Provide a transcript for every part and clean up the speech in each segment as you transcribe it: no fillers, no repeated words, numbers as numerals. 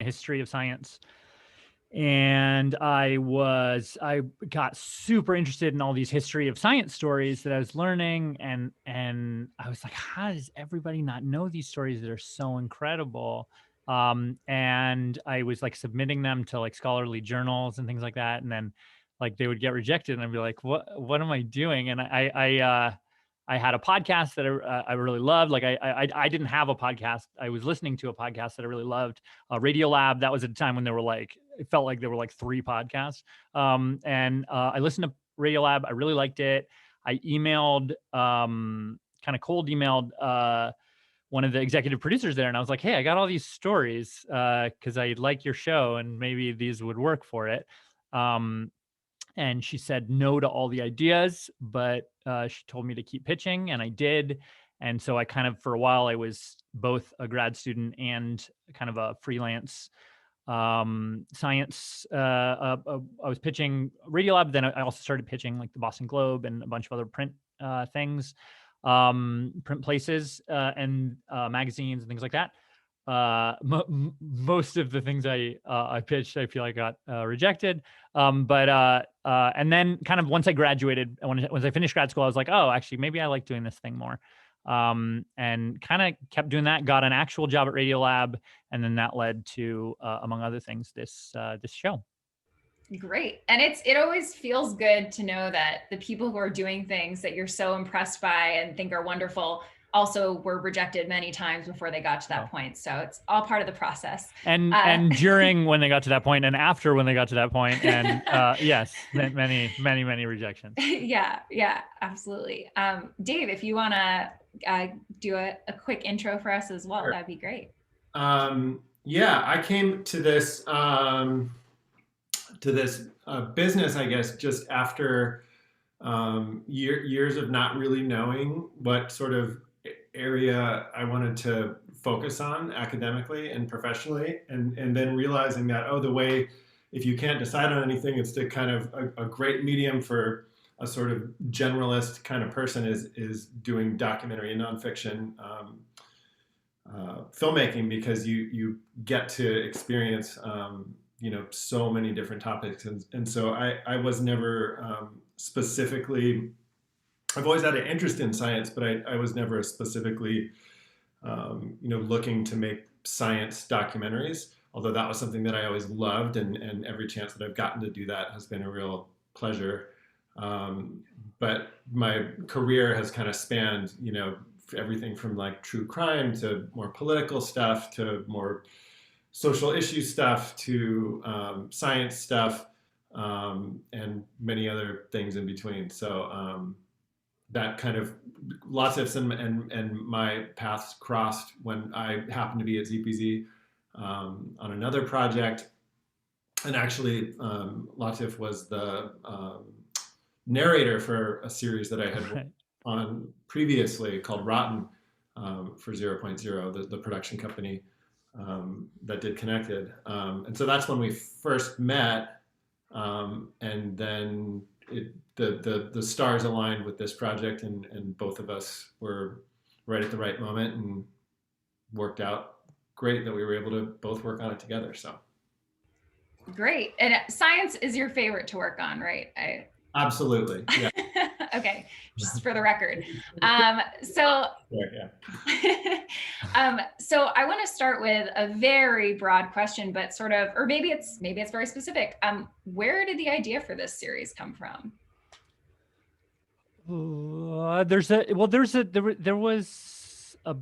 history of science. And I got super interested in all these history of science stories that I was learning. And I was like, how does everybody not know these stories that are so incredible? And I was like submitting them to like scholarly journals and things like that. And then like they would get rejected and I'd be like, what am I doing? And I had a podcast that I really loved. Like I didn't have a podcast. I was listening to a podcast that I really loved, Radiolab. That was at a time when there were like, it felt like there were like 3 podcasts. And I listened to Radiolab. I really liked it. I emailed, kind of cold emailed one of the executive producers there. And I was like, hey, I got all these stories because I like your show and maybe these would work for it. And she said no to all the ideas, but she told me to keep pitching, and I did. And so I kind of, for a while, I was both a grad student and kind of a freelance science. I was pitching Radiolab, then I also started pitching like the Boston Globe and a bunch of other print things, print places and magazines and things like that. Most of the things I pitched, I feel like got rejected. And then kind of once I graduated, once I finished grad school, I was like, oh, actually, maybe I like doing this thing more. And kind of kept doing that, got an actual job at Radiolab. And then that led to, among other things, this show. Great. And it always feels good to know that the people who are doing things that you're so impressed by and think are wonderful also were rejected many times before they got to that point. So it's all part of the process. And during when they got to that point and after when they got to that point. And yes, many rejections. Yeah, absolutely. Dave, if you want to do a quick intro for us as well, sure. That'd be great. Yeah, I came to this business, I guess, just after years of not really knowing what sort of area I wanted to focus on academically and professionally, and then realizing that, the way, if you can't decide on anything, it's the kind of a great medium for a sort of generalist kind of person is doing documentary and nonfiction filmmaking, because you get to experience so many different topics, and so I was never specifically. I've always had an interest in science, but I was never specifically, looking to make science documentaries, although that was something that I always loved, and every chance that I've gotten to do that has been a real pleasure. But my career has kind of spanned, everything from like true crime to more political stuff to more social issue stuff to science stuff, and many other things in between. So that kind of Latif's and my paths crossed when I happened to be at ZPZ on another project. And actually, Latif was the narrator for a series that I had worked on previously called Rotten for 0.0, the production company that did Connected. And so that's when we first met, and then the stars aligned with this project, and both of us were right at the right moment, and worked out great that we were able to both work on it together. So great. And science is your favorite to work on, right? Absolutely. Yeah. Okay, just for the record. So I want to start with a very broad question, but sort of, or maybe it's very specific. Where did the idea for this series come from? There was a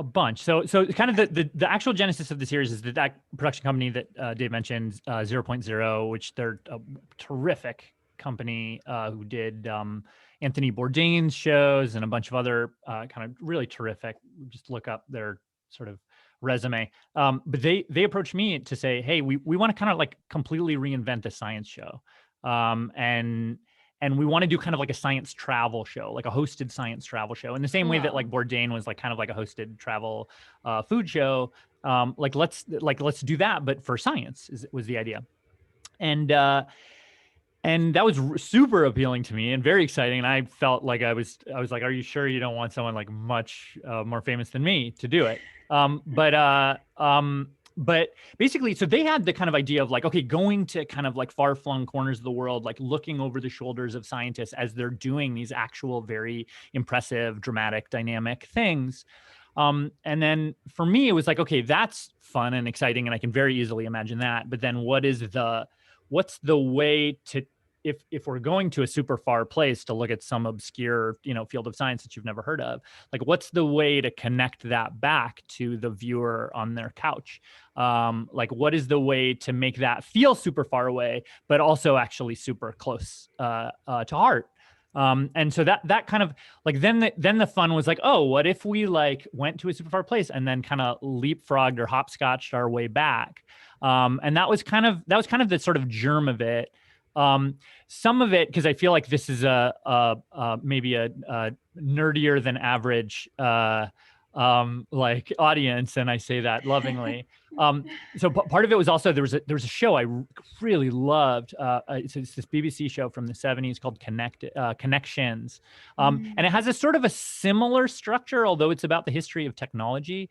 bunch. So kind of the actual genesis of the series is that production company that Dave mentioned, 0.0, which they're a terrific company who did Anthony Bourdain's shows and a bunch of other kind of really terrific. Just look up their sort of resume. But they approached me to say, hey, we want to kind of like completely reinvent the science show, and we want to do kind of like a science travel show, like a hosted science travel show, in the same way that like Bourdain was like kind of like a hosted travel food show. Let's do that, but for science was the idea, and that was super appealing to me and very exciting. And I felt like I was like, are you sure you don't want someone like much more famous than me to do it? but basically, so they had the kind of idea of like, okay, going to kind of like far flung corners of the world, like looking over the shoulders of scientists as they're doing these actual very impressive, dramatic, dynamic things. And then for me, it was like, okay, that's fun and exciting, and I can very easily imagine that. But then what's the way to, if we're going to a super far place to look at some obscure, field of science that you've never heard of, like what's the way to connect that back to the viewer on their couch? Like what is the way to make that feel super far away, but also actually super close to heart? And so that kind of like, then the fun was like, oh, what if we like went to a super far place and then kind of leapfrogged or hopscotched our way back? And that was kind of the sort of germ of it. Some of it, because I feel like this is maybe a nerdier than average like audience, and I say that lovingly. So part of it was also there was a show I really loved. It's this BBC show from the 70s called Connections, and it has a sort of a similar structure, although it's about the history of technology.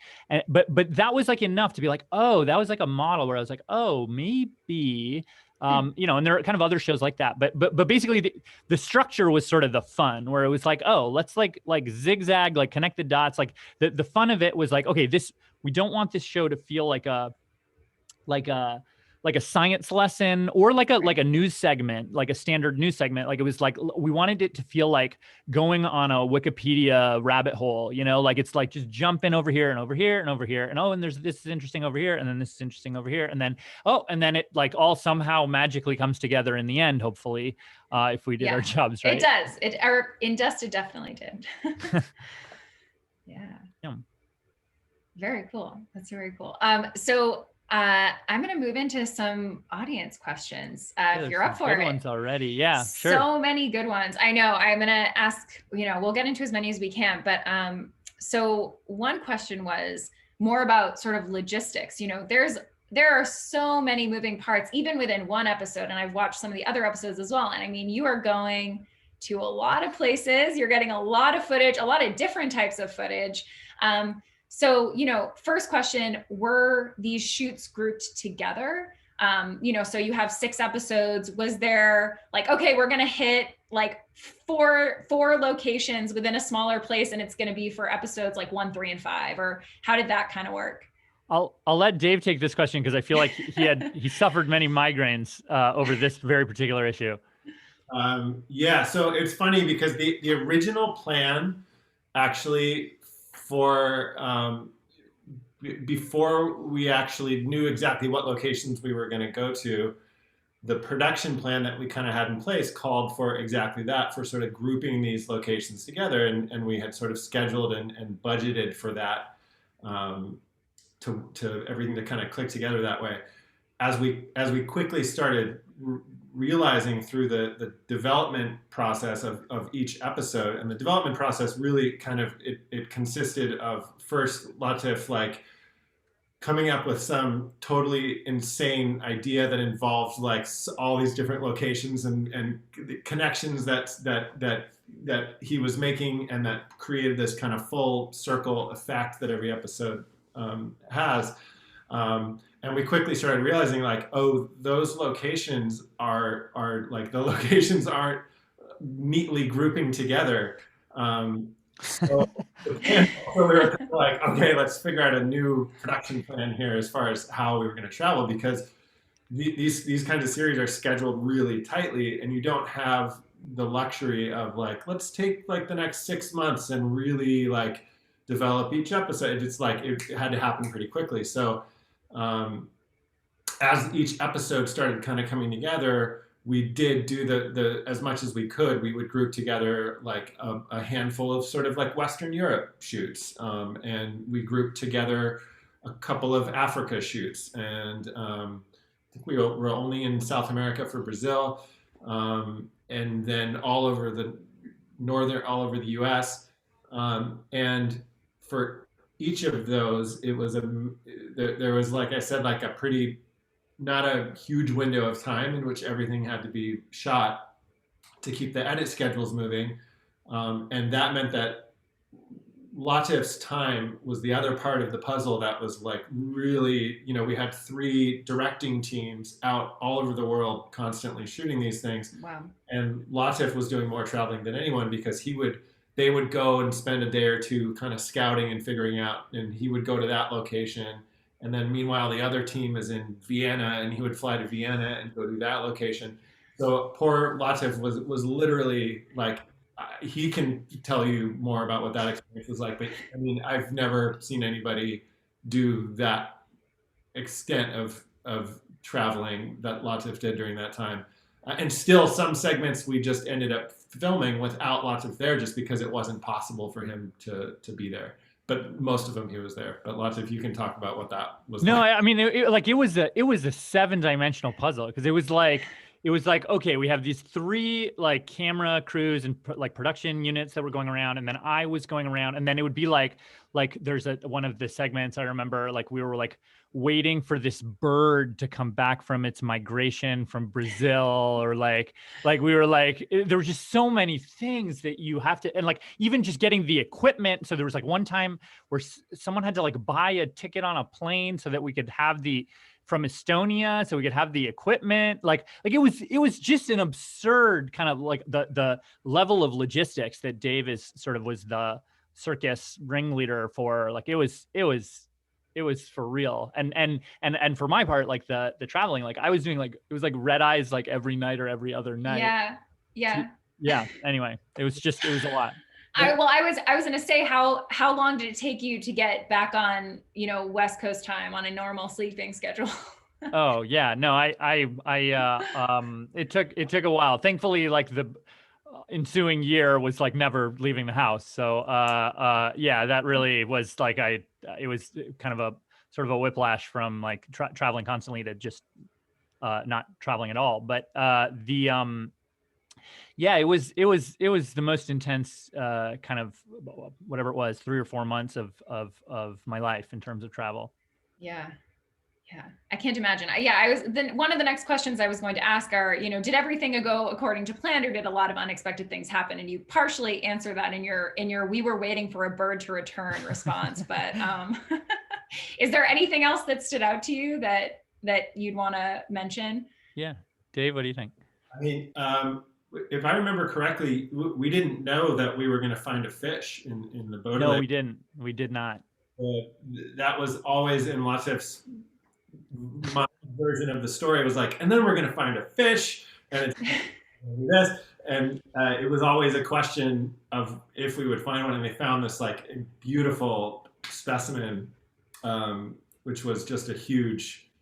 But that was like enough to be like, oh, that was like a model where I was like, oh, maybe. And there are kind of other shows like that, but basically the structure was sort of the fun, where it was like, oh, let's like zigzag, like connect the dots. Like the fun of it was like, okay, we don't want this show to feel like a science lesson or like a news segment, like a standard news segment. Like it was like, we wanted it to feel like going on a Wikipedia rabbit hole, like it's like just jumping over here and over here and over here. And, oh, and this is interesting over here. And then this is interesting over here. And then, and then it like all somehow magically comes together in the end, hopefully, if we did our jobs right. It does. In Dust, it definitely did. Yeah. Very cool. That's very cool. So I'm going to move into some audience questions. If you're up for it. Good ones already. Yeah, sure. So many good ones. I know. I'm going to ask, we'll get into as many as we can. But so one question was more about sort of logistics. There are so many moving parts, even within one episode. And I've watched some of the other episodes as well. And I mean, you are going to a lot of places. You're getting a lot of footage, a lot of different types of footage. So, first question, were these shoots grouped together? So you have 6 episodes. Was there like, okay, we're going to hit like four locations within a smaller place, and it's going to be for episodes like 1, 3, and 5, or how did that kind of work? I'll let Dave take this question, because I feel like he suffered many migraines over this very particular issue. So it's funny because the original plan actually for before we actually knew exactly what locations we were going to go to, the production plan that we kind of had in place called for exactly that, for sort of grouping these locations together, and we had sort of scheduled and budgeted for that, to everything to kind of click together that way. As we quickly started realizing through the development process of each episode, and the development process really kind of, it consisted of first Latif like coming up with some totally insane idea that involved like all these different locations and the connections that he was making, and that created this kind of full circle effect that every episode has. And we quickly started realizing like, oh, those locations are like, the locations aren't neatly grouping together. So we were like, okay, let's figure out a new production plan here as far as how we were going to travel, because these kinds of series are scheduled really tightly, and you don't have the luxury of like, let's take like the next 6 months and really like develop each episode. It's like, it had to happen pretty quickly. So as each episode started kind of coming together, we did do the as much as we could. We would group together like a handful of sort of like Western Europe shoots, and we grouped together a couple of Africa shoots, and I think we were only in South America for Brazil, and then all over the US, and for each of those, it was there was, like I said, like a pretty, not a huge window of time in which everything had to be shot to keep the edit schedules moving. And that meant that Latif's time was the other part of the puzzle that was like really, we had 3 directing teams out all over the world constantly shooting these things. Wow. And Latif was doing more traveling than anyone because they would go and spend a day or two kind of scouting and figuring out, and he would go to that location. And then meanwhile, the other team is in Vienna, and he would fly to Vienna and go to that location. So poor Latif was literally like, he can tell you more about what that experience was like. But I mean, I've never seen anybody do that extent of traveling that Latif did during that time. And still, some segments we just ended up filming without Latif there, just because it wasn't possible for him to be there. But most of them he was there. But Latif, you can talk about what that was. No, like. I mean, it was a 7-dimensional puzzle, because it was like, okay, we have these 3 like camera crews and like production units that were going around, and then I was going around, and then it would be like there's one of the segments I remember, like we were like waiting for this bird to come back from its migration from Brazil, or like we were like, there were just so many things that you have to, and like even just getting the equipment. So there was like one time where someone had to like buy a ticket on a plane so that we could have from Estonia, so we could have the equipment. Like it was just an absurd kind of like the level of logistics that Dave was the circus ringleader for. Like it was for real. And for my part, like the traveling, like I was doing like, it was like red eyes like every night or every other night. Yeah. Anyway, it was a lot. I was going to say, how long did it take you to get back on, West Coast time on a normal sleeping schedule? Oh yeah, no, it took a while. Thankfully, like the ensuing year was like never leaving the house. So, yeah, that really was like, it was kind of a sort of a whiplash from like traveling constantly to just, not traveling at all. But, yeah, it was the most intense kind of whatever it was, 3 or 4 months of my life in terms of travel. Yeah. I can't imagine. One of the next questions I was going to ask are, did everything go according to plan, or did a lot of unexpected things happen? And you partially answer that in your "we were waiting for a bird to return" response. But is there anything else that stood out to you that you'd want to mention? Yeah, Dave, what do you think? I mean, if I remember correctly, we didn't know that we were going to find a fish in the boat. No, we didn't. We did not. That was always in Latif's my version of the story. It was like, and then we're going to find a fish, and it's this, and it was always a question of if we would find one. And they found this like beautiful specimen, which was just a huge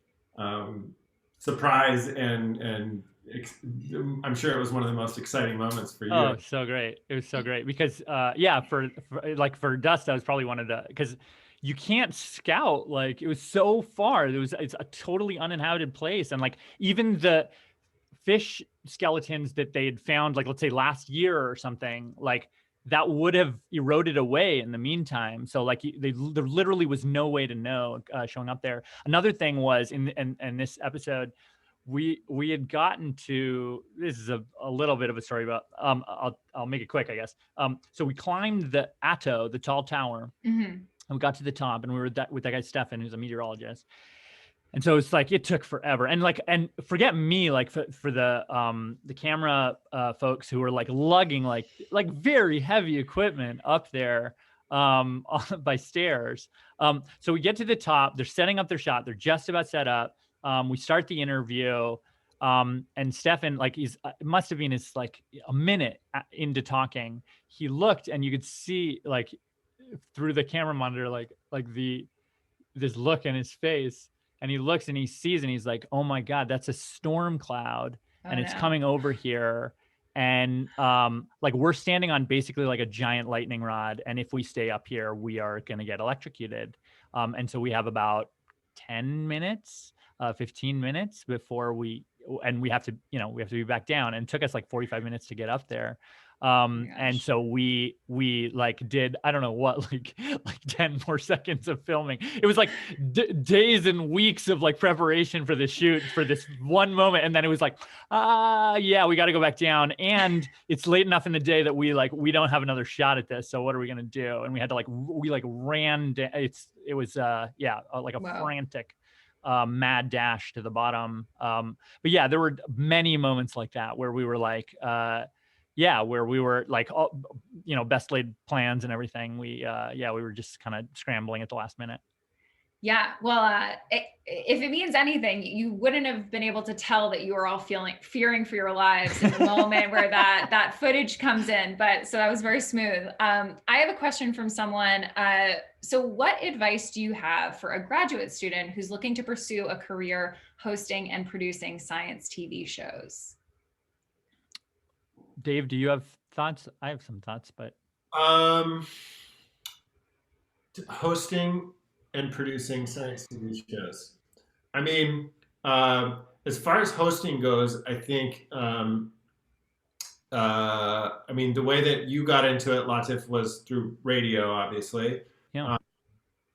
surprise, and I'm sure it was one of the most exciting moments for you. Oh, so great. It was so great because, yeah, for Dust, that was probably one of because you can't scout, like it was so far. It's a totally uninhabited place. And like even the fish skeletons that they had found, like let's say last year or something, like that would have eroded away in the meantime. So like there literally was no way to know showing up there. Another thing was in this episode, we had gotten to, this is a little bit of a story, but I'll make it quick, I guess. So we climbed the Atto, the tall tower, and we got to the top, and we were with that guy Stefan, who's a meteorologist. And so it's like it took forever. And forget me, like for the camera folks who were like lugging like very heavy equipment up there by stairs. So we get to the top, they're setting up their shot, they're just about set up. We start the interview, and Stefan, like it must have been his like a minute into talking. He looked, and you could see like through the camera monitor, like this look in his face, and he looks and he sees, and he's like, "Oh my God, that's a storm cloud, and it's coming over here." And like we're standing on basically like a giant lightning rod, and if we stay up here, we are going to get electrocuted. And so we have about 10 minutes. 15 minutes before we have to be back down, and it took us like 45 minutes to get up there. And so we like did, I don't know what, like 10 more seconds of filming. It was like days and weeks of like preparation for the shoot for this one moment. And then it was like, yeah, we got to go back down. And it's late enough in the day that we don't have another shot at this. So what are we going to do? And we had to we ran, it was like a frantic mad dash to the bottom. But yeah, there were many moments like that where we were like, where we were like, best laid plans and everything. We were just kind of scrambling at the last minute. Yeah, well, if it means anything, you wouldn't have been able to tell that you were all fearing for your lives in the moment where that footage comes in. But so that was very smooth. I have a question from someone. So what advice do you have for a graduate student who's looking to pursue a career hosting and producing science TV shows? Dave, do you have thoughts? I have some thoughts, but hosting and producing science TV shows. I mean, as far as hosting goes, I think, the way that you got into it, Latif, was through radio, obviously. Yeah.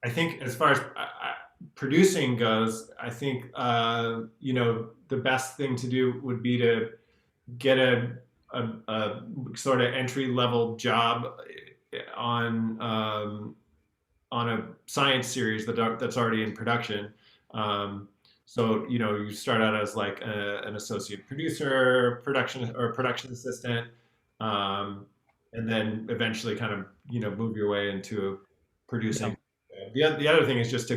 I think as far as producing goes, I think, the best thing to do would be to get a sort of entry-level job on a science series that's already in production. So you start out as like an associate producer, production assistant, and then eventually kind of move your way into producing. Yeah. The other thing is just to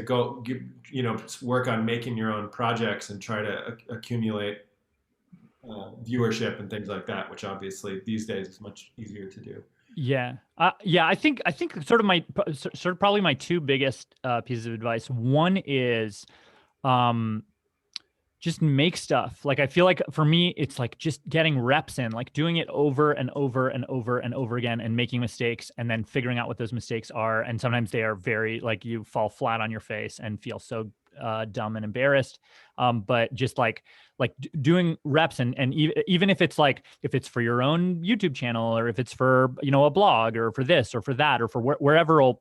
work on making your own projects and try to accumulate viewership and things like that, which obviously these days is much easier to do. Yeah. I think probably my two biggest pieces of advice. One is just make stuff. Like, I feel like for me, it's like just getting reps in, like doing it over and over and over and over again and making mistakes and then figuring out what those mistakes are. And sometimes they are very, like, you fall flat on your face and feel so dumb and embarrassed. But just like doing reps and even if it's like, if it's for your own YouTube channel or if it's for, a blog or for this or for that or for wherever will,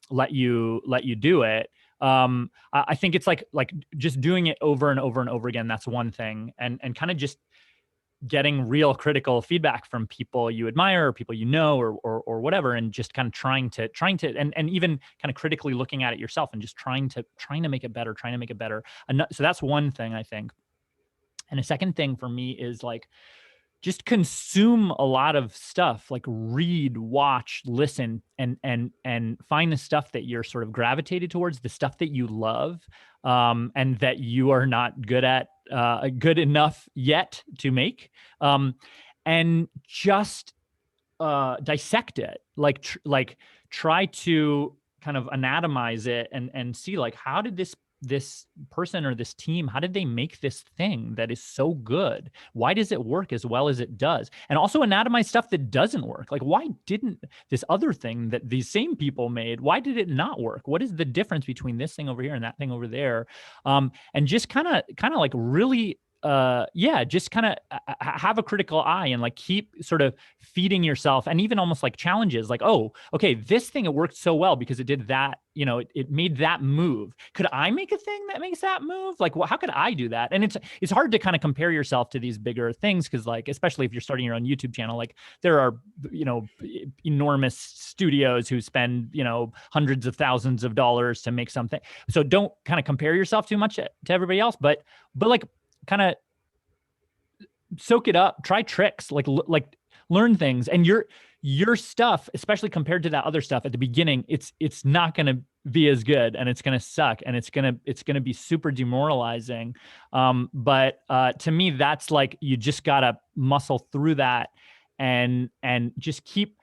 let you do it. I think it's like just doing it over and over and over again. That's one thing. And kind of just getting real critical feedback from people you admire or people or whatever, and just kind of trying to and even kind of critically looking at it yourself and just trying to make it better. And so that's one thing, I think. And a second thing for me is like, just consume a lot of stuff, like read, watch, listen, and find the stuff that you're sort of gravitated towards, the stuff that you love, and that you are not good at, good enough yet to make, and just dissect it, like try to kind of anatomize it and see, like, how did this person or this team, how did they make this thing that is so good? Why does it work as well as it does? And also anatomize stuff that doesn't work. Like, why didn't this other thing that these same people made, why did it not work? What is the difference between this thing over here and that thing over there? And just kind of like really, just kind of have a critical eye and like keep sort of feeding yourself, and even almost like challenges, like, oh, okay, this thing, it worked so well because it did that, it made that move. Could I make a thing that makes that move? Like, well, how could I do that? And it's hard to kind of compare yourself to these bigger things, because like, especially if you're starting your own YouTube channel, like there are, enormous studios who spend, hundreds of thousands of dollars to make something. So don't kind of compare yourself too much to everybody else, but like, kind of soak it up, try tricks, like learn things. And your stuff, especially compared to that other stuff at the beginning, it's not going to be as good, and it's going to suck, and it's going to be super demoralizing. But to me, that's like, you just got to muscle through that and just keep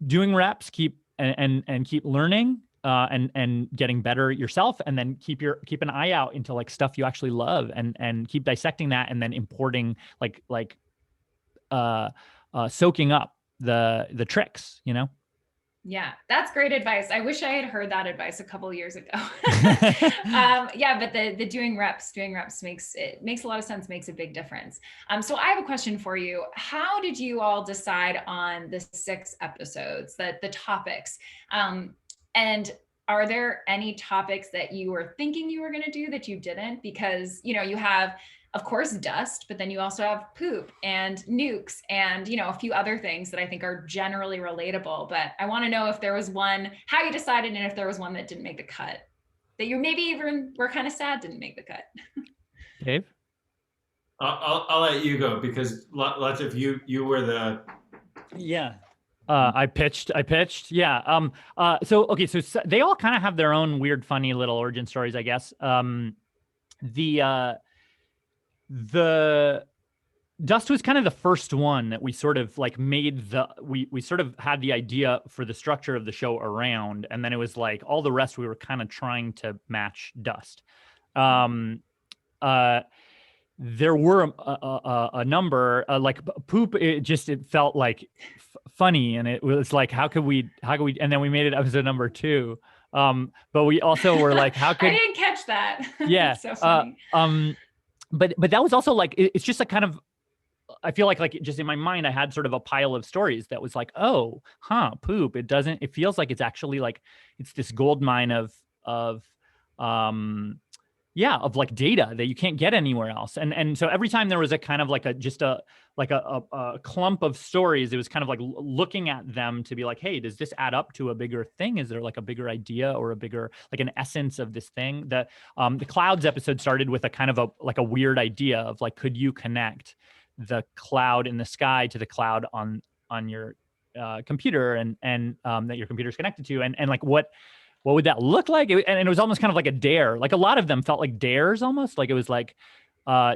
doing reps, keep learning. And getting better yourself, and then keep an eye out into like stuff you actually love, and keep dissecting that, and then importing soaking up the tricks, Yeah, that's great advice. I wish I had heard that advice a couple of years ago. Yeah, but the doing reps makes a lot of sense, makes a big difference. So I have a question for you. How did you all decide on the 6 episodes, the topics? And are there any topics that you were thinking you were going to do that you didn't? Because, you have, of course, dust, but then you also have poop and nukes and, a few other things that I think are generally relatable. But I want to know if there was one, how you decided, and if there was one that didn't make the cut, that you maybe even were kind of sad didn't make the cut. Dave? I'll let you go, because Latif, you were the... Yeah. I pitched. Yeah. So they all kind of have their own weird, funny little origin stories, I guess. The Dust was kind of the first one that we sort of like made we sort of had the idea for the structure of the show around, and then it was like all the rest we were kind of trying to match Dust. There were a number like poop. It felt like funny, and it was like, how could we, and then we made it episode number 2. But we also were like, how could I didn't catch that. Yeah. So funny. But that was also like, it's just a kind of, I feel like just in my mind, I had sort of a pile of stories that was like, poop. It feels like it's actually like, it's this gold mine of like data that you can't get anywhere else. And so every time there was a kind of like a clump of stories, it was kind of like looking at them to be like, hey, does this add up to a bigger thing? Is there like a bigger idea or a bigger, like an essence of this thing? The clouds episode started with a kind of a weird idea of like, could you connect the cloud in the sky to the cloud on your computer and that your computer's connected to, and like what would that look like? And it was almost kind of like a dare. Like a lot of them felt like dares almost. Like it was like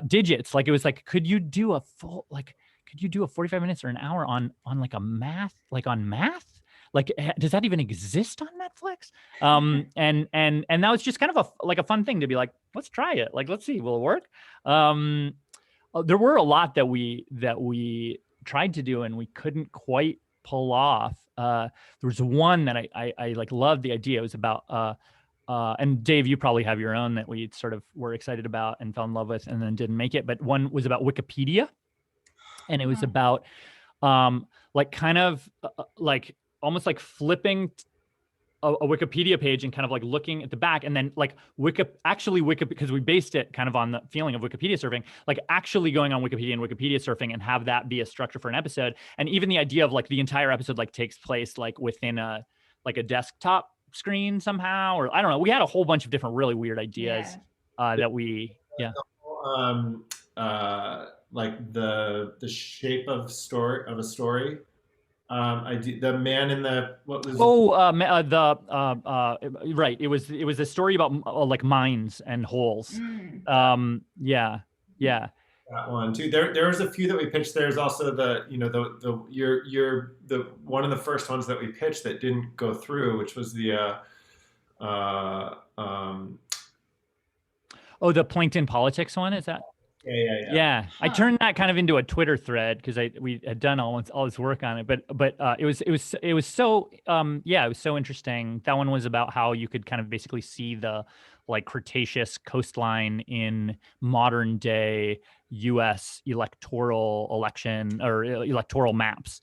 digits. Like it was like, could you do a 45 minutes or an hour on like a math, like on math? Like, does that even exist on Netflix? And that was just kind of a fun thing to be like, let's try it. Like, let's see, will it work? There were a lot that we tried to do and we couldn't quite pull off. There was one that I like loved the idea. It was about and Dave, you probably have your own that we sort of were excited about and fell in love with and then didn't make it. But one was about Wikipedia, and it was about like kind of like almost like flipping a Wikipedia page and kind of like looking at the back, and then like Wikipedia, because we based it kind of on the feeling of Wikipedia surfing, like actually going on Wikipedia and Wikipedia surfing and have that be a structure for an episode. And even the idea of like the entire episode like takes place like within a desktop screen somehow, or I don't know. We had a whole bunch of different really weird ideas that we like the shape of a story. The man in the right. It was a story about like mines and holes. Yeah. That one too. There was a few that we pitched. There's also the one of the first ones that we pitched that didn't go through, which was the the Plankton Politics one. Is that? Yeah. I turned that kind of into a Twitter thread because we had done all this work on it, but it was so interesting. That one was about how you could kind of basically see the like Cretaceous coastline in modern day U.S. electoral election or electoral maps.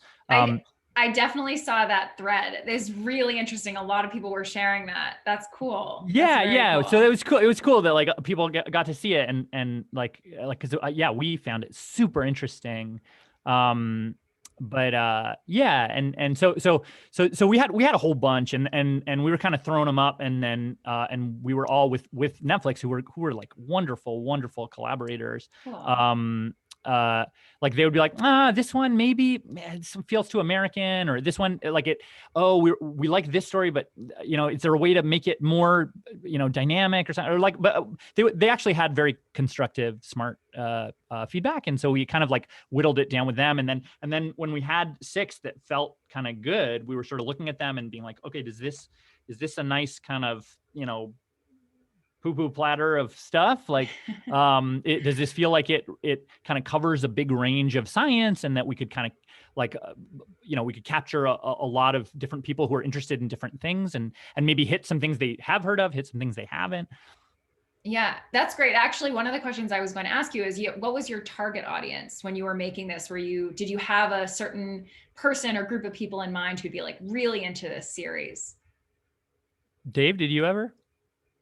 I definitely saw that thread. It's really interesting. A lot of people were sharing that. That's cool. Yeah. Cool. So it was cool. It was cool that like people got to see it and like because we found it super interesting. And so we had a whole bunch and we were kind of throwing them up, and then and we were all with Netflix who were like wonderful collaborators. Cool. Like they would be like, this one maybe feels too American, or this one like it. Oh, we like this story, but is there a way to make it more dynamic or something? Or like, but they actually had very constructive, smart feedback, and so we kind of like whittled it down with them, and then when we had 6 that felt kind of good, we were sort of looking at them and being like, okay, is this a nice kind of poo-poo platter of stuff? Like, does this feel like it kind of covers a big range of science, and that we could kind of like, we could capture a lot of different people who are interested in different things, and maybe hit some things they have heard of, hit some things they haven't? Yeah, that's great. Actually, one of the questions I was going to ask you is, what was your target audience when you were making this? Did you have a certain person or group of people in mind who'd be like really into this series? Dave, did you ever?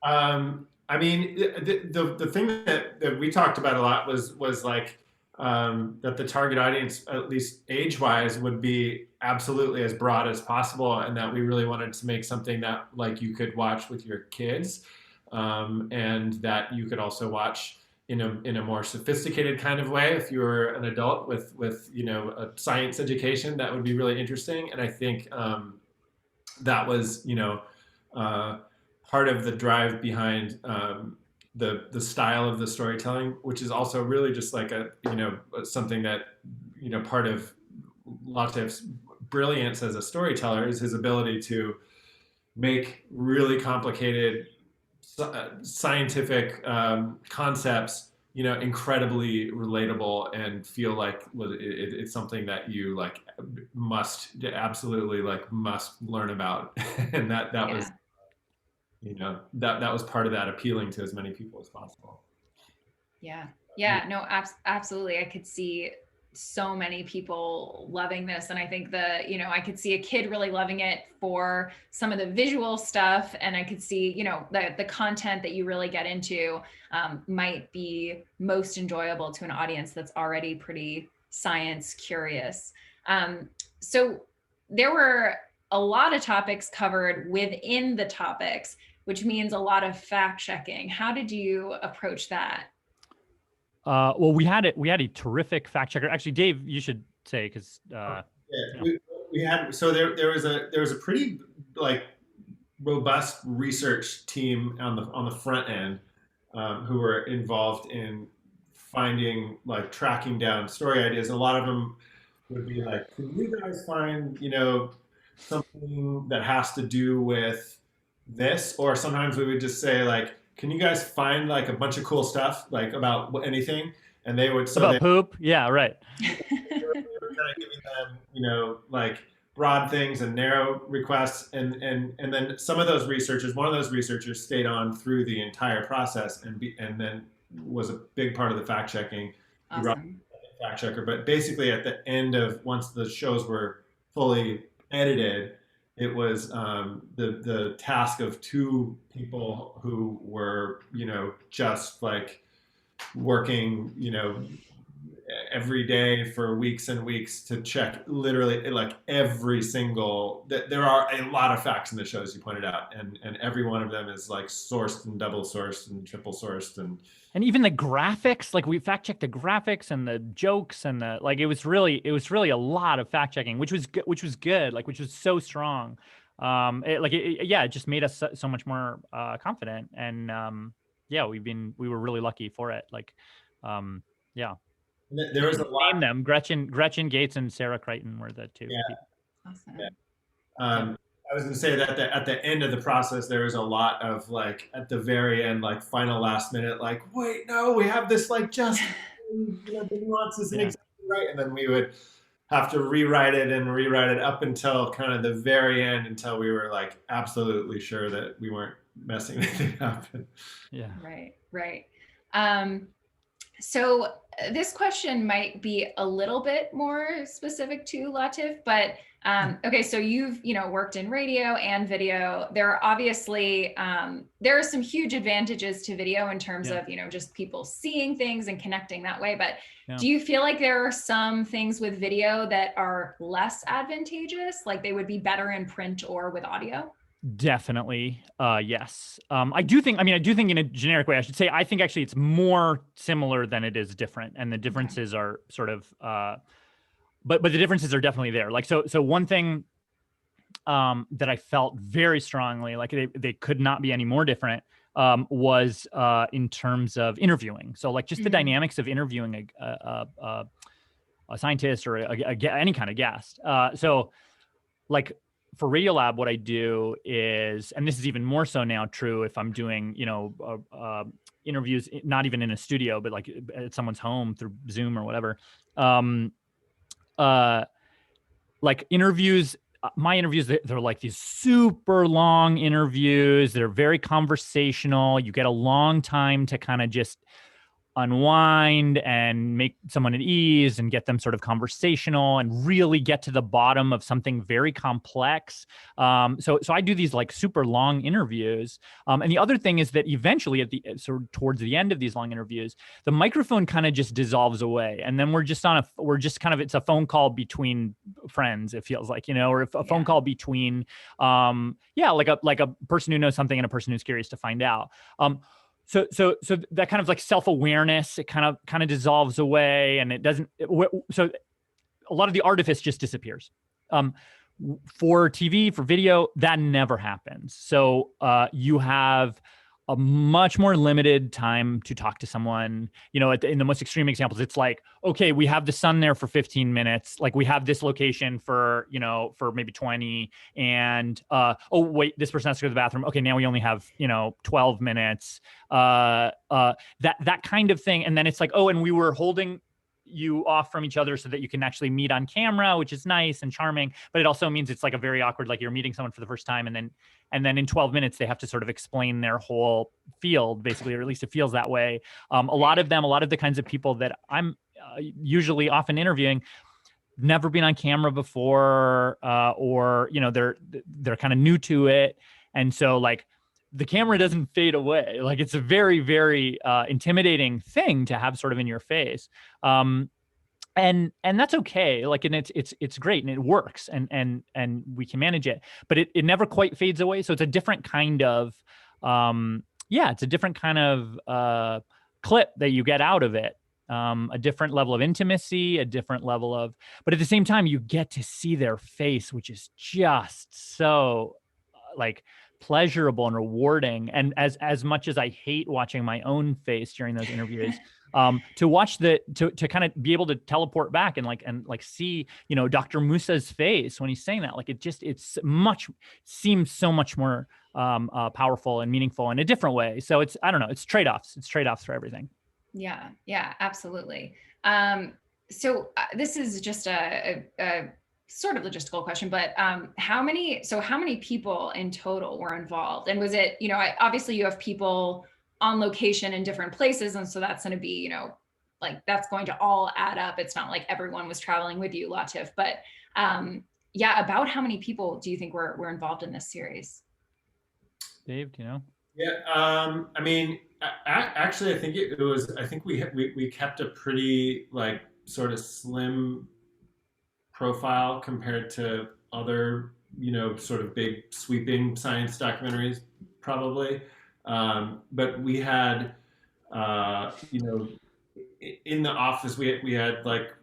I mean, the thing that we talked about a lot was like that the target audience, at least age-wise, would be absolutely as broad as possible, and that we really wanted to make something that like you could watch with your kids. And that you could also watch in a more sophisticated kind of way if you were an adult with a science education. That would be really interesting. And I think that was part of the drive behind the style of the storytelling, which is also really just like something that part of Latif's brilliance as a storyteller is his ability to make really complicated scientific concepts, incredibly relatable, and feel like it's something that you like must learn about. And that was, that was part of that, appealing to as many people as possible. Yeah, no, absolutely. I could see so many people loving this. And I think I could see a kid really loving it for some of the visual stuff. And I could see, the content that you really get into might be most enjoyable to an audience that's already pretty science curious. So there were a lot of topics covered within the topics, which means a lot of fact checking. How did you approach that? Well, we had a terrific fact checker. Actually, Dave, you should say, because we had, so there was a pretty like robust research team on the front end who were involved in tracking down story ideas. And a lot of them would be like, can you guys find something that has to do with this? Or sometimes we would just say like, can you guys find like a bunch of cool stuff like about anything? And they would poop. Yeah, right. They were kind of giving them, like broad things and narrow requests, and then one of those researchers stayed on through the entire process and then was a big part of the fact checking. Awesome. He brought a fact checker, but basically at the end of once the shows were fully edited, it was the task of two people who were, just like working, every day for weeks and weeks to check literally like every single. There are a lot of facts in the shows you pointed out, and every one of them is like sourced and double sourced and triple sourced, and even the graphics. Like we fact checked the graphics and the jokes and it was really a lot of fact checking, which was good, like which was so strong. It just made us so much more confident, and we were really lucky for it. There was a lot. Name them. Gretchen Gates and Sarah Crichton were the two. Yeah. Awesome. Yeah. I was going to say that at the end of the process, there was a lot of like at the very end, like final last minute, like, wait, no, we have this like just the nuances and exactly right, and then we would have to rewrite it up until kind of the very end, until we were like absolutely sure that we weren't messing anything up. Yeah. Right. So this question might be a little bit more specific to Latif, but okay, so you've worked in radio and video. There are obviously there are some huge advantages to video in terms of just people seeing things and connecting that way. But do you feel like there are some things with video that are less advantageous, like they would be better in print or with audio? Definitely. Yes. I do think in a generic way, I should say, I think actually it's more similar than it is different. And the differences are sort of, but the differences are definitely there. Like, so one thing that I felt very strongly, like they could not be any more different, was in terms of interviewing. So like just the dynamics of interviewing a scientist or any kind of guest. So like, for Radiolab, what I do is, and this is even more so now true if I'm doing, interviews, not even in a studio, but like at someone's home through Zoom or whatever. Like interviews, my interviews, they're like these super long interviews. They're very conversational. You get a long time to kind of just unwind and make someone at ease and get them sort of conversational and really get to the bottom of something very complex. So I do these like super long interviews. And the other thing is that eventually towards the end of these long interviews, the microphone kind of just dissolves away. And then we're just it's a phone call between friends, it feels like, or a phone call between, like a person who knows something and a person who's curious to find out. So that kind of like self-awareness, it kind of dissolves away, and it doesn't. So a lot of the artifice just disappears. For TV, for video, that never happens. So you have a much more limited time to talk to someone. In the most extreme examples, it's like, okay, we have the sun there for 15 minutes. Like we have this location for maybe 20, and oh wait, this person has to go to the bathroom. Okay, now we only have 12 minutes. That kind of thing. And then it's like, oh, and we were holding you off from each other so that you can actually meet on camera, which is nice and charming, but it also means it's like a very awkward, like you're meeting someone for the first time, and then in 12 minutes they have to sort of explain their whole field, basically, or at least it feels that way. A lot of the kinds of people that I'm usually often interviewing, never been on camera before, or they're kind of new to it, and so like the camera doesn't fade away. Like it's a very, very intimidating thing to have sort of in your face. And that's okay. Like, and it's great and it works, and we can manage it, but it never quite fades away. So it's a different kind of, it's a different kind of clip that you get out of it. A different level of intimacy, a different level of, but at the same time, you get to see their face, which is just so like pleasurable and rewarding. And as much as I hate watching my own face during those interviews, to watch to kind of be able to teleport back and see, Dr. Musa's face when he's saying that, like seems so much more powerful and meaningful in a different way. So it's trade-offs. It's trade-offs for everything. Yeah, absolutely. So this is just a sort of logistical question, but how many people in total were involved? And was it, obviously you have people on location in different places, and so that's going to be, like that's going to all add up. It's not like everyone was traveling with you, Latif, but about how many people do you think were involved in this series? Dave, do you know? Yeah, I mean, actually, I think it was. I think we kept a pretty like sort of slim profile compared to other, sort of big sweeping science documentaries, probably. But we had, in the office, we had like,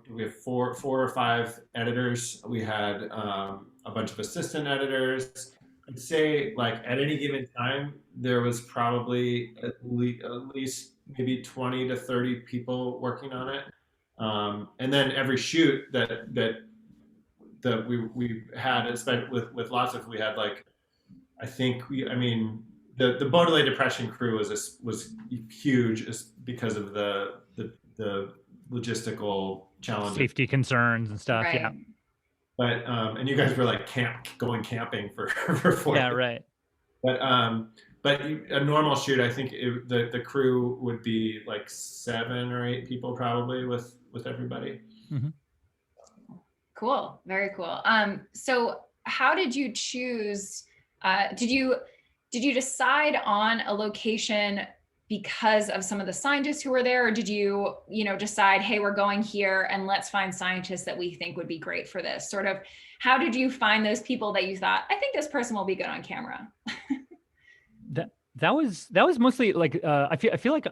we have four or five editors. We had a bunch of assistant editors. I'd say like at any given time, there was probably at least maybe 20 to 30 people working on it. And then every shoot that we had, especially with Latif, we had like, I think the Baudelaire Depression crew was huge because of the logistical challenges, safety concerns and stuff. Right. Yeah. But and you guys were like going camping for 4 Yeah, days. right. But a normal shoot, I think the crew would be like 7 or 8 people probably with everybody. Mm-hmm. Cool, very cool. So how did you choose? Did you decide on a location because of some of the scientists who were there, or did you decide, hey, we're going here and let's find scientists that we think would be great for this? Sort of, how did you find those people that you thought, I think this person will be good on camera? That was mostly like I feel like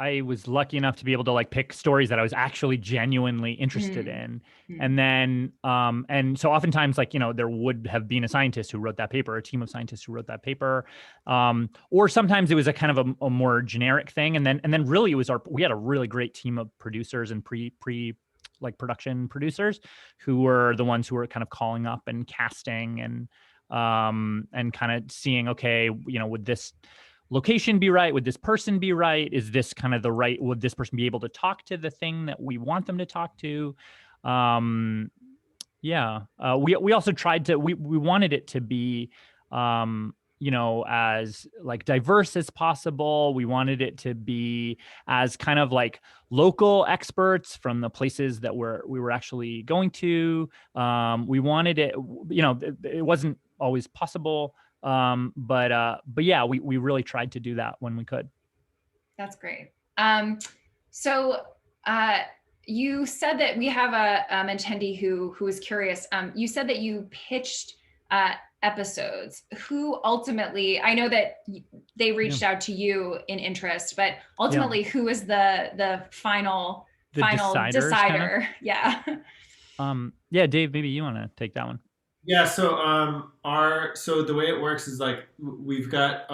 I was lucky enough to be able to like pick stories that I was actually genuinely interested in. And then, and so oftentimes like, there would have been a scientist who wrote that paper, a team of scientists who wrote that paper. Or sometimes it was a kind of a more generic thing. And then really it was we had a really great team of producers and like production producers who were the ones who were kind of calling up and casting and kind of seeing, okay, would this location be right? Would this person be right? Is this kind of the right, would this person be able to talk to the thing that we want them to talk to? We also tried to, we wanted it to be, as like diverse as possible. We wanted it to be as kind of like local experts from the places that we were actually going to. We wanted it, it wasn't always possible. But yeah, we really tried to do that when we could. That's great. So you said that we have an attendee who is curious. You said that you pitched episodes. Who ultimately, I know that they reached out to you in interest, but ultimately who is the final decider? Yeah. Dave, maybe you want to take that one. Yeah, so so the way it works is like we've got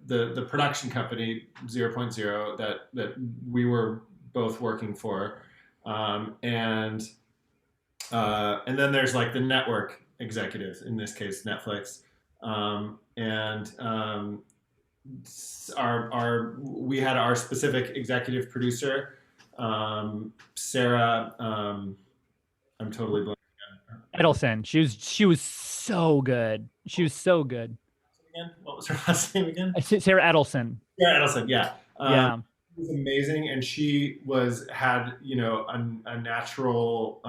the production company 0.0 that we were both working for, and then there's like the network executives, in this case Netflix, we had our specific executive producer, Sarah. I'm totally blanking. Edelson. She was so good. She was so good. What was her last name again? Sarah Edelson. Sarah Edelson. Yeah. Yeah. She was amazing, and she had a natural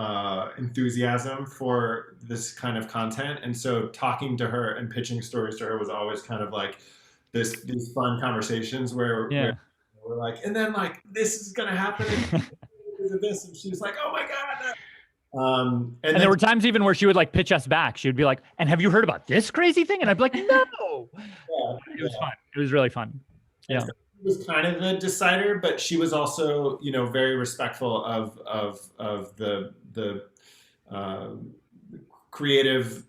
enthusiasm for this kind of content, and so talking to her and pitching stories to her was always kind of like these fun conversations where we're like, and then like this is gonna happen because of this, and she was like, oh my god. And there were times even where she would like pitch us back. She would be like, and have you heard about this crazy thing? And I'd be like, no. It was fun. It was really fun. Yeah. So she was kind of the decider, but she was also, very respectful of the creative,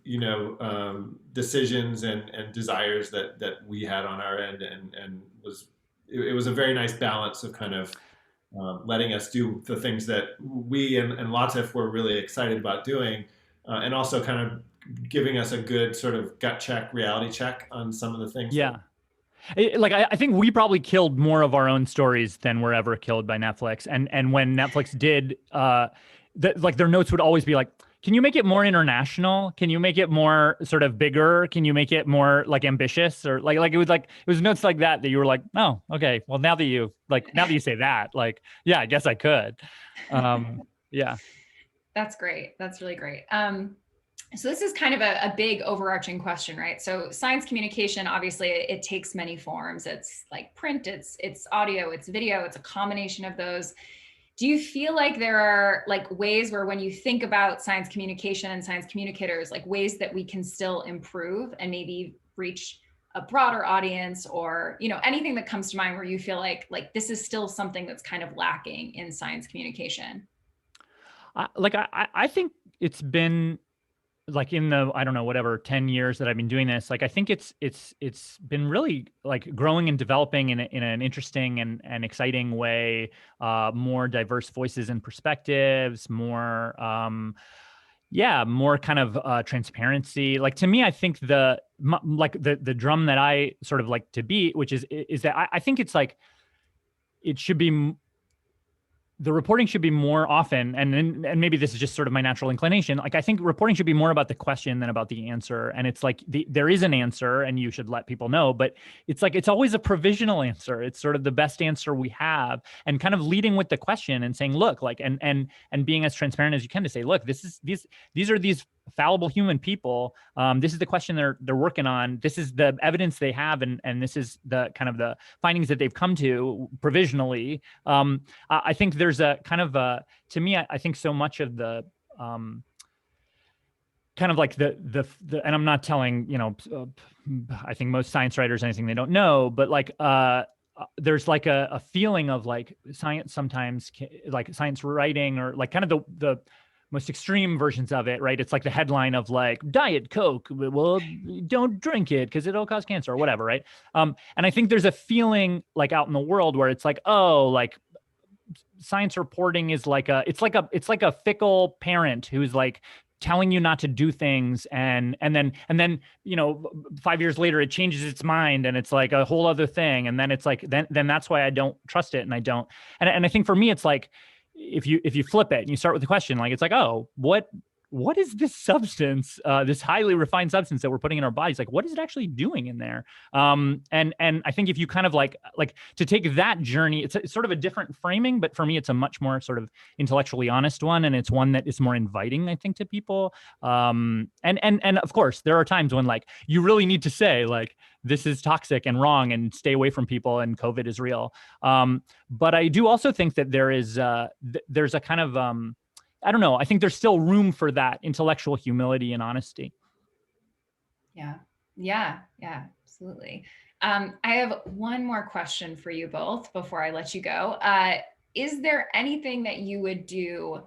decisions and desires that we had on our end, and it was a very nice balance of kind of letting us do the things that we and Latif were really excited about doing, and also kind of giving us a good sort of gut check, reality check on some of the things. Yeah. I think we probably killed more of our own stories than were ever killed by Netflix. And when Netflix did, their notes would always be like, can you make it more international? Can you make it more sort of bigger? Can you make it more like ambitious? Or it was notes like that you were like, oh, okay. Well, now that you say that, yeah, I guess I could. Yeah. That's great. That's really great. So this is kind of a big overarching question, right? So science communication, obviously it takes many forms. It's like print, it's audio, it's video, it's a combination of those. Do you feel like there are like ways where when you think about science communication and science communicators, like ways that we can still improve and maybe reach a broader audience, or, anything that comes to mind where you feel like this is still something that's kind of lacking in science communication? I think it's been like in the, I don't know, whatever, 10 years that I've been doing this, I think it's been really like growing and developing in an interesting and exciting way, more diverse voices and perspectives, more kind of transparency. Like to me, I think the drum that I sort of like to beat, which is that I think it's like, it should be, the reporting should be more often, and maybe this is just sort of my natural inclination. Like I think reporting should be more about the question than about the answer. And it's like there is an answer, and you should let people know. But it's like it's always a provisional answer. It's sort of the best answer we have, and kind of leading with the question and saying, look, like and being as transparent as you can to say, look, these are these fallible human people. This is the question they're working on. This is the evidence they have, and this is the kind of the findings that they've come to provisionally. I think there's a kind of to me, I think so much of the kind of like the and I'm not telling, I think most science writers anything they don't know, but like there's like a feeling of like science sometimes, like science writing, or like kind of the most extreme versions of it, right? It's like the headline of like Diet Coke, well, don't drink it because it'll cause cancer or whatever, right? And I think there's a feeling like out in the world where it's like, oh, like science reporting is like it's like a fickle parent who's like telling you not to do things, and then 5 years later it changes its mind and it's like a whole other thing, and then it's like then that's why I don't trust it, and I don't. And I think for me it's like, if you flip it and you start with the question, like, it's like, oh, what is this substance, this highly refined substance that we're putting in our bodies? Like, what is it actually doing in there? And I think if you kind of like to take that journey, it's sort of a different framing, but for me, it's a much more sort of intellectually honest one. And it's one that is more inviting, I think, to people. And of course, there are times when like, you really need to say like, this is toxic and wrong and stay away from people and COVID is real. But I do also think that there's a kind of, I don't know. I think there's still room for that intellectual humility and honesty. Yeah, absolutely. I have one more question for you both before I let you go. Is there anything that you would do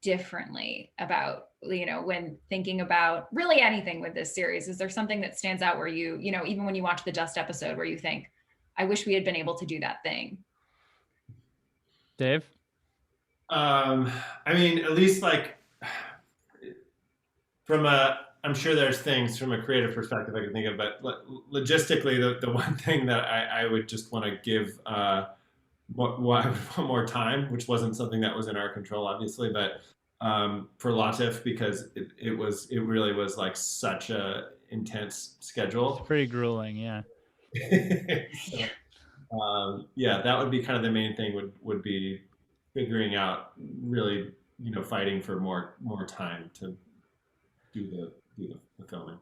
differently about, when thinking about really anything with this series? Is there something that stands out where you even when you watch the Dust episode, where you think, I wish we had been able to do that thing? Dave? I mean, at least like I'm sure there's things from a creative perspective I can think of, but logistically, the one thing that I would just want to give what I would want more time, which wasn't something that was in our control, obviously, but for Latif, because it really was like such a intense schedule. It's pretty grueling, yeah. So, that would be kind of the main thing. Would be figuring out, really, fighting for more time to do the filming.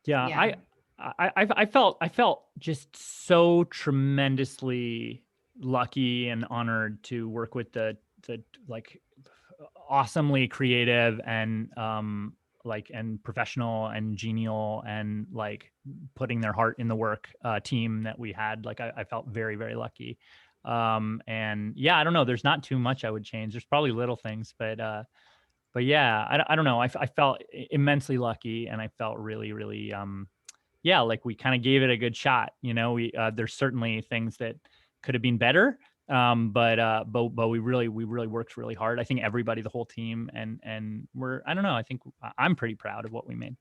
Yeah. I felt just so tremendously lucky and honored to work with the like awesomely creative and and professional and genial and like putting their heart in the work team that we had. Like I felt very, very lucky. And yeah, I don't know, there's not too much I would change. There's probably little things, but yeah, I don't know. I felt immensely lucky, and I felt really, really, like we kind of gave it a good shot. There's certainly things that could have been better. But we really worked really hard. I think everybody, the whole team, and I don't know, I think I'm pretty proud of what we made.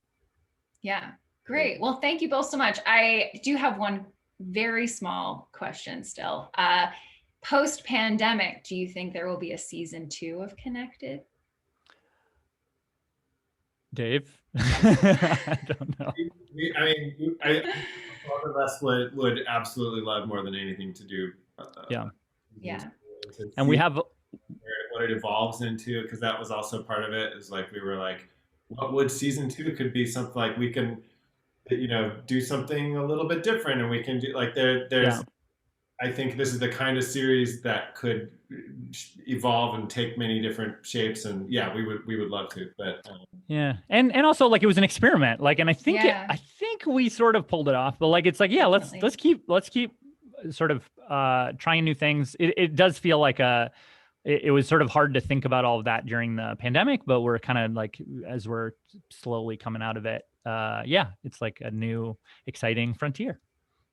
Yeah, great. Well, thank you both so much. I do have one very small question still. Post-pandemic, do you think there will be a season 2 of Connected? Dave? I don't know. All of us would absolutely love more than anything to do. Yeah. And we have what it evolves into, because that was also part of it. Is like we were like, what would season 2 could be? Something like we can, do something a little bit different, and we can do like there's. Yeah. I think this is the kind of series that could evolve and take many different shapes, and we would love to. But yeah, and also like it was an experiment, like, and I think I think we sort of pulled it off. But like it's like let's keep sort of trying new things. It does feel like it was sort of hard to think about all of that during the pandemic, but we're kind of like, as we're slowly coming out of it, it's like a new exciting frontier.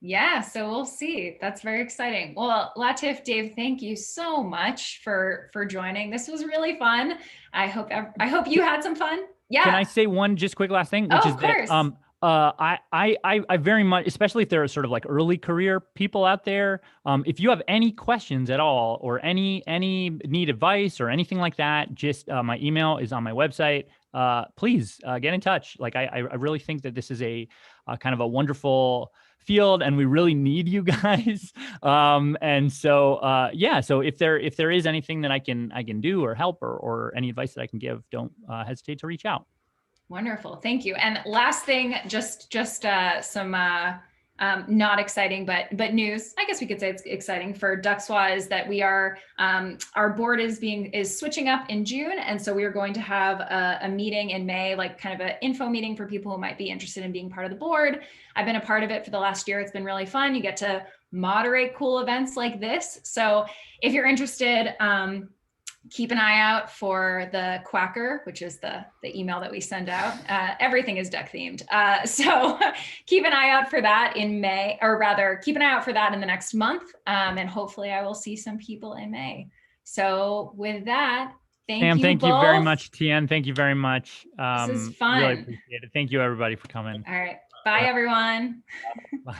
Yeah, so we'll see. That's very exciting. Well, Latif, Dave, thank you so much for joining. This was really fun. I hope you had some fun. Yeah. Can I say one just quick last thing? Which is course. That I very much, especially if there are sort of like early career people out there, if you have any questions at all or any need advice or anything like that, just my email is on my website. Please get in touch. Like I really think that this is a kind of a wonderful field, and we really need you guys. And so so if there is anything that I can do or help or any advice that I can give, don't hesitate to reach out. Wonderful. Thank you. And last thing, just some not exciting, but news, I guess we could say it's exciting for DCSWA, is that we are, our board is switching up in June. And so we are going to have a meeting in May, like kind of an info meeting for people who might be interested in being part of the board. I've been a part of it for the last year. It's been really fun. You get to moderate cool events like this. So if you're interested, keep an eye out for the Quacker, which is the email that we send out. Everything is duck themed. So keep an eye out for that in May, or rather keep an eye out for that in the next month. And hopefully I will see some people in May. So with that, Sam, thank you very much. Tien, thank you very much. This is fun. Really appreciate it. Thank you everybody for coming. All right. Bye everyone. Bye.